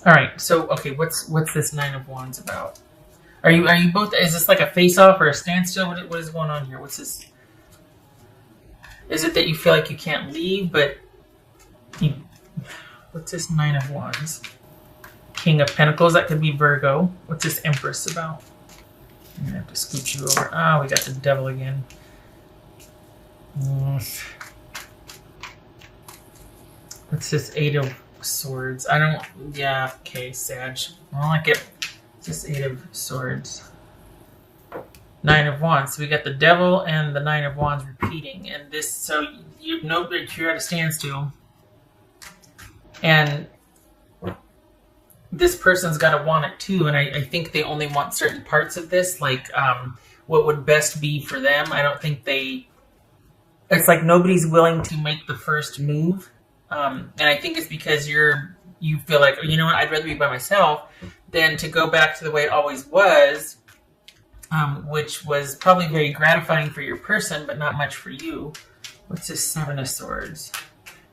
All right. So, okay, what's this Nine of Wands about? Are you both? Is this like a face off or a standstill? What is going on here? What's this? Is it that you feel like you can't leave, but you, what's this Nine of Wands? King of Pentacles. That could be Virgo. What's this Empress about? I'm gonna have to scoot you over. Ah, we got the Devil again. What's this Eight of Swords? I don't. Yeah. Okay, Sag. I don't like it. It's just Eight of Swords. Nine of Wands. So we got the Devil and the Nine of Wands repeating, and this. So you know that you're at a standstill, and this person's got to want it too. And I think they only want certain parts of this, like what would best be for them. I don't think they. It's like nobody's willing to make the first move, and I think it's because you feel like, you know what, I'd rather be by myself than to go back to the way it always was. Which was probably very gratifying for your person, but not much for you. What's this Seven of Swords?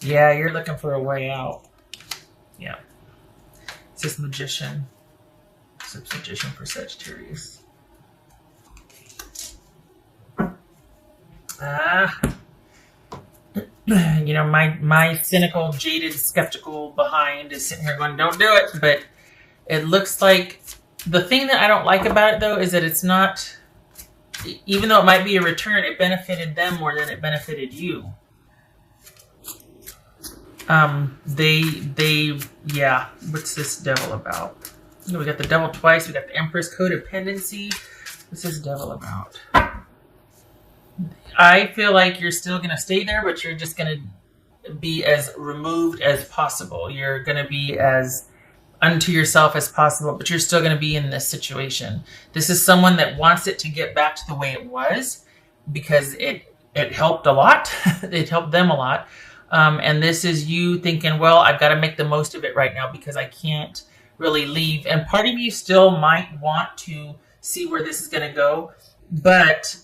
Yeah, you're looking for a way out. Yeah. It's this Magician. It's this Magician for Sagittarius. You know, my cynical, jaded, skeptical behind is sitting here going, don't do it. But it looks like the thing that I don't like about it, though, is that it's not, even though it might be a return, it benefited them more than it benefited you. Yeah, what's this Devil about? We got the Devil twice, we got the Empress, codependency. What's this Devil about? I feel like you're still going to stay there, but you're just going to be as removed as possible. You're going to be as unto yourself as possible, but you're still going to be in this situation. This is someone that wants it to get back to the way it was because it helped a lot. It helped them a lot. And this is you thinking, well, I've got to make the most of it right now because I can't really leave. And part of you still might want to see where this is going to go, but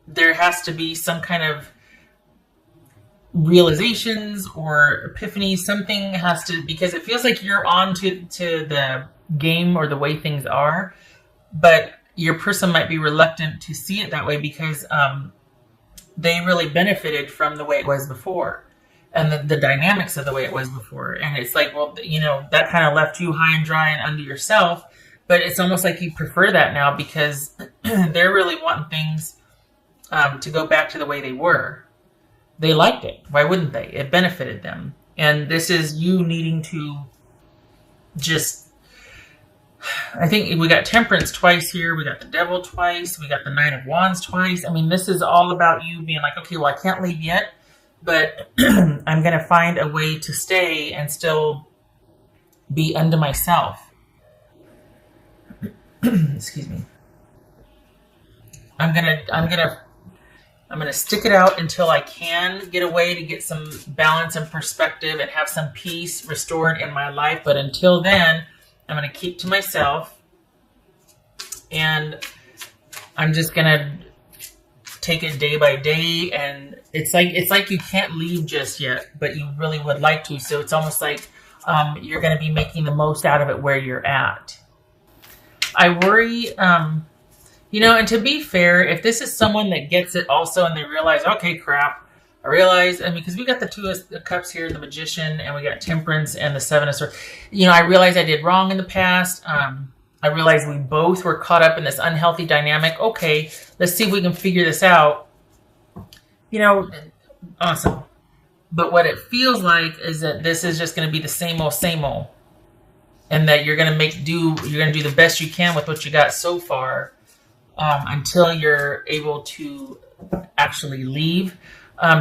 there has to be some kind of realizations or epiphany. Something has to, because it feels like you're on to the game or the way things are, but your person might be reluctant to see it that way because they really benefited from the way it was before and the dynamics of the way it was before. And it's like, well, you know, that kind of left you high and dry and under yourself, but it's almost like you prefer that now because they're really wanting things to go back to the way they were. They liked it. Why wouldn't they? It benefited them. And this is you needing to just, I think we got Temperance twice here. We got the Devil twice. We got the Nine of Wands twice. I mean, this is all about you being like, okay, well, I can't leave yet, but I'm going to find a way to stay and still be unto myself. Excuse me. I'm gonna stick it out until I can get away to get some balance and perspective and have some peace restored in my life. But until then, I'm gonna keep to myself, and I'm just gonna take it day by day. And it's like you can't leave just yet, but you really would like to. So it's almost like you're gonna be making the most out of it where you're at. I worry. You know, and to be fair, if this is someone that gets it also and they realize, okay, crap, I realize, and because we got the Two of Cups here, the Magician, and we got Temperance and the Seven of Swords. You know, I realized I did wrong in the past. I realized we both were caught up in this unhealthy dynamic. Okay, let's see if we can figure this out. You know, awesome. But what it feels like is that this is just going to be the same old, and that you're going to you're going to do the best you can with what you got so far. Until you're able to actually leave,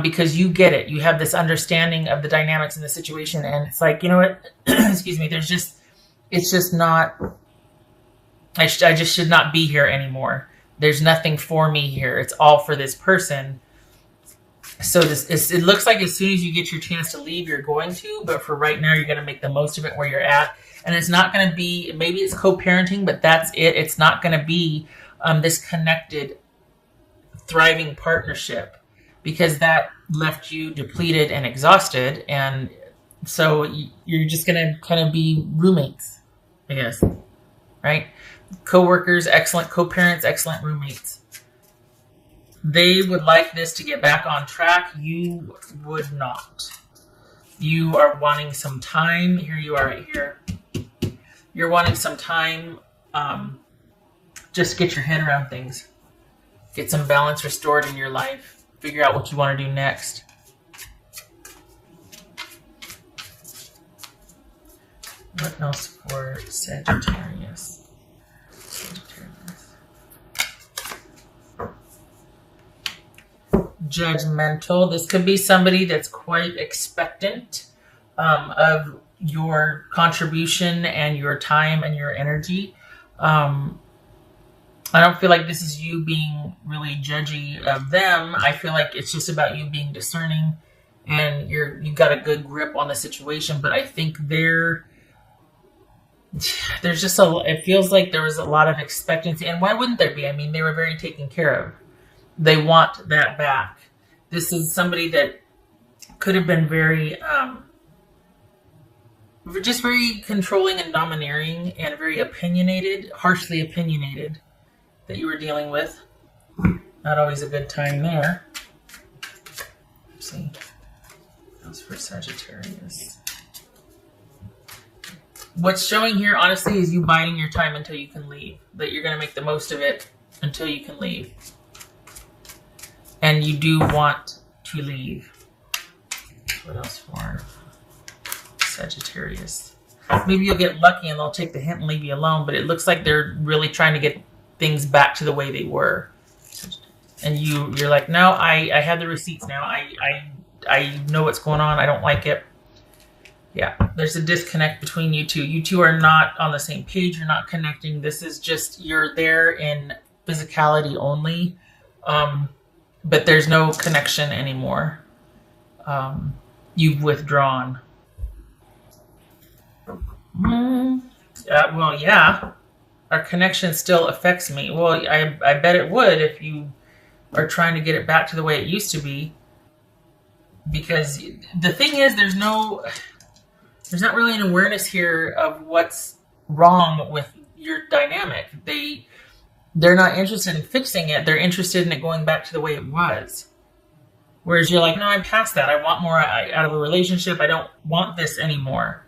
because you get it. You have this understanding of the dynamics in the situation, and it's like, you know what? Excuse me. It's just not. I just should not be here anymore. There's nothing for me here. It's all for this person. So it looks like as soon as you get your chance to leave, you're going to. But for right now, you're going to make the most of it where you're at, and it's not going to be. Maybe it's co-parenting, but that's it. It's not going to be this connected, thriving partnership, because that left you depleted and exhausted, and So you're just going to kind of be roommates, I guess, right? Co-workers, excellent. Co-parents, excellent roommates. They would like this to get back on track. You would not. You are wanting some time. Here you are right here. You're wanting some time. Just get your head around things. Get some balance restored in your life. Figure out what you want to do next. What else for Sagittarius? Judgmental. This could be somebody that's quite expectant of your contribution and your time and your energy. I don't feel like this is you being really judgy of them. I feel like it's just about you being discerning and you got a good grip on the situation. But I think there's just it feels like there was a lot of expectancy. And why wouldn't there be? I mean, they were very taken care of. They want that back. This is somebody that could have been very, just very controlling and domineering and very opinionated, harshly opinionated that you were dealing with. Not always a good time there. Let's see. That's for Sagittarius. What's showing here, honestly, is you biding your time until you can leave. That you're going to make the most of it until you can leave. And you do want to leave. What else for Sagittarius? Maybe you'll get lucky and they'll take the hint and leave you alone, but it looks like they're really trying to get things back to the way they were. And you're like, no, I have the receipts now. I know what's going on. I don't like it. Yeah, there's a disconnect between you two. You two are not on the same page. You're not connecting. This is just, you're there in physicality only. But there's no connection anymore. You've withdrawn. Well, yeah. Our connection still affects me. Well, I bet it would if you are trying to get it back to the way it used to be. Because the thing is, there's not really an awareness here of what's wrong with your dynamic. They're not interested in fixing it. They're interested in it going back to the way it was. Whereas you're like, no, I'm past that. I want more out of a relationship. I don't want this anymore.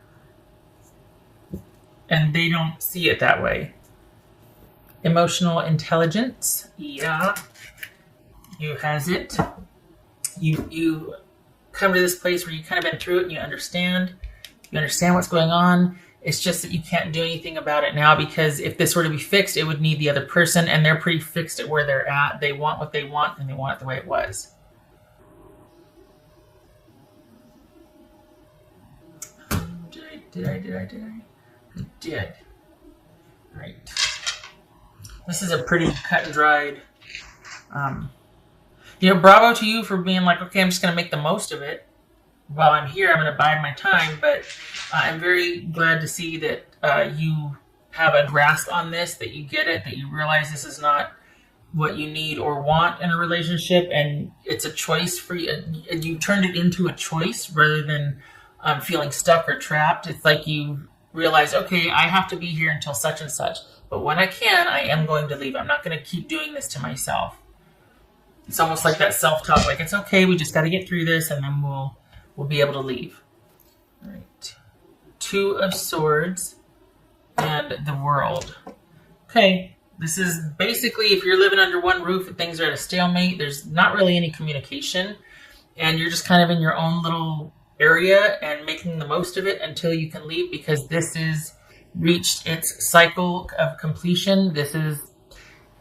And they don't see it that way. Emotional intelligence. Yeah. You has it. You come to this place where you kind of been through it and you understand. You understand what's going on. It's just that you can't do anything about it now because if this were to be fixed, it would need the other person, and they're pretty fixed at where they're at. They want what they want, and they want it the way it was. Did I? I did. Right. This is a pretty cut and dried. Bravo to you for being like, okay, I'm just going to make the most of it. While I'm here, I'm going to bide my time, but I'm very glad to see that you have a grasp on this, that you get it, that you realize this is not what you need or want in a relationship, and it's a choice for you, and you turned it into a choice rather than feeling stuck or trapped. It's like you realize, okay, I have to be here until such and such, but when I can, I am going to leave. I'm not going to keep doing this to myself. It's almost like that self-talk, like it's okay, we just got to get through this, and then we'll be able to leave. All right. 2 of Swords and the World. Okay. This is basically if you're living under one roof and things are at a stalemate, there's not really any communication, and you're just kind of in your own little area and making the most of it until you can leave, because this is reached its cycle of completion.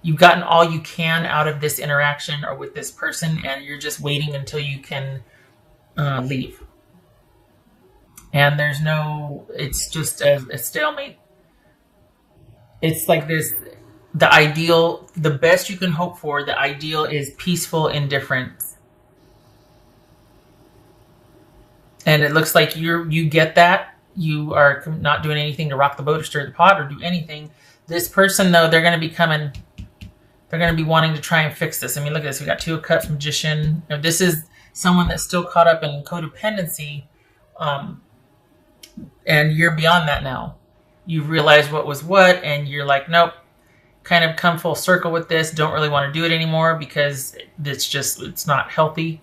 You've gotten all you can out of this interaction or with this person, and you're just waiting until you can leave. And it's just a stalemate. It's like this, the best you can hope for, the ideal is peaceful indifference. And it looks like you get that. You are not doing anything to rock the boat or stir the pot or do anything. This person, though, they're going to be wanting to try and fix this. I mean, look at this. We got 2 of Cups, Magician. This is someone that's still caught up in codependency, And you're beyond that now. You've realized what was what, and you're like, nope, kind of come full circle with this. Don't really want to do it anymore because it's not healthy.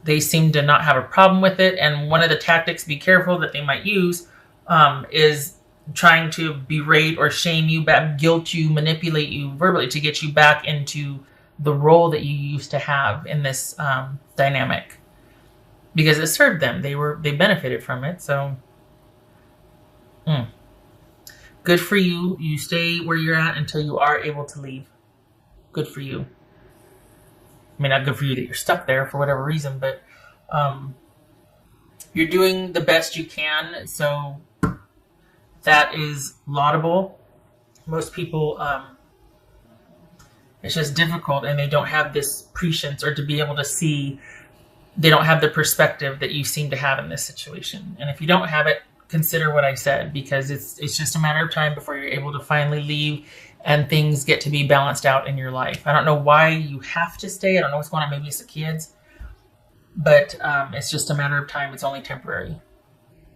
They seem to not have a problem with it. And one of the tactics, be careful, that they might use is trying to berate or shame you, guilt you, manipulate you verbally to get you back into the role that you used to have in this dynamic, because it served them. They benefited from it. So good for you. You stay where you're at until you are able to leave. Good for you. I mean, not good for you that you're stuck there for whatever reason, but you're doing the best you can. So that is laudable. Most people, it's just difficult, and they don't have this prescience, or to be able to see, they don't have the perspective that you seem to have in this situation. And if you don't have it, consider what I said, because it's just a matter of time before you're able to finally leave and things get to be balanced out in your life. I don't know why you have to stay. I don't know what's going on. Maybe it's the kids, but it's just a matter of time. It's only temporary.